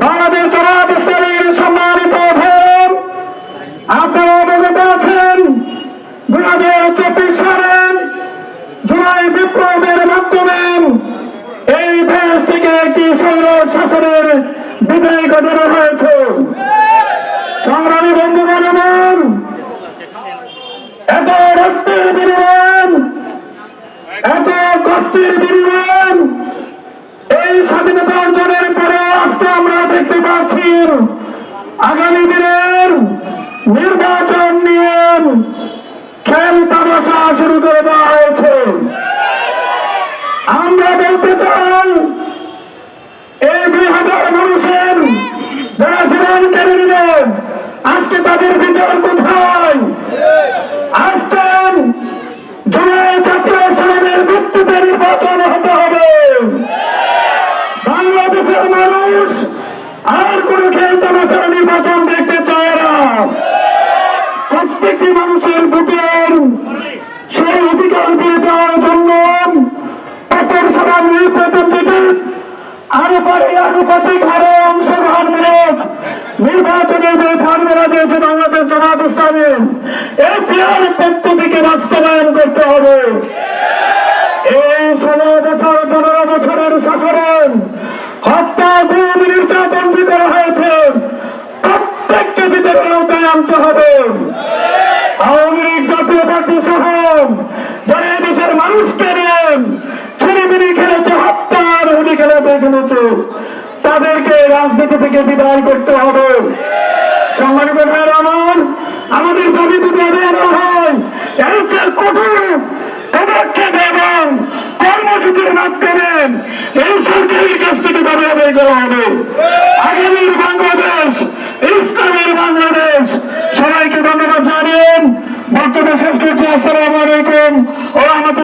বাংলাদেশ জামাত ইসলামীর সম্মানিত ভাই, আপনারা অবগত আছেন 2024 সালের জুলাই বিপ্লবের মাধ্যমে এই দেশ থেকে একটি স্বৈর শাসনের বিদায় ঘটানো হয়েছে। সংগ্রামী বন্ধুগণ, আমার এত রক্তের বিনিময়, এত কষ্টের বিনিময় এই স্বাধীনতা অর্জনের পরে আজকে আমরা দেখতে পাচ্ছি আগামী দিনের নির্বাচন নিয়ে খেল তামাশা শুরু করে দেওয়া হয়েছে। আমরা বলতে চাই, এই 2000 মানুষের যারা জীবন কেড়ে নিলেন, আজকে তাদের বিচার কোথায়? আজকে জুলাই জাতীয় সংসদের ভিত্তিতে নির্বাচন হতে হবে। বাংলাদেশের মানুষ আর কোন খেল তামাশার নির্বাচন দেখতে চায় না। প্রত্যেকটি মানুষের ভোটের সেই অধিকার দিয়ে দেওয়ার জন্য প্রথম সভা নির্বাচন থেকে আনুপাতিক হারে অংশগ্রহণমূলক নির্বাচনে যে ফর্মুলা দিয়েছে বাংলাদেশ জামাত ইসলামী, এই পিয়ার পদ্ধতিকে বাস্তবায়ন করতে হবে। এই 16 বছর 15 বছরের শাসনে হত্যা, গুম, নির্যাতন করা হয়েছে, প্রত্যেককে বিচারের আওতায় আনতে হবে। আওয়ামী লীগ, জাতীয় পার্টি সহ যারা দেশের মানুষকে নিয়ে ছিনিমিনি খেলেছে, হত্যার হুলি খেলেছে, তাদেরকে রাজনীতি থেকে বিদায় করতে হবে। সম্মানিত ভাইয়েরা আমার, আমাদের দাবি যদি আদায় না হয়, এর চেয়ে কঠোর পদক্ষেপ এবং কর্মসূচির মাধ্যমে এই সরকারের কাছ থেকে দাবি আদায় করা হবে। আগামীর বাংলাদেশ ইসলামের বাংলাদেশ। সবাইকে ধন্যবাদ জানিয়ে বক্তব্য শেষ করছি। আসসালামু আলাইকুম ওয়া রাহমাতুল্লাহ।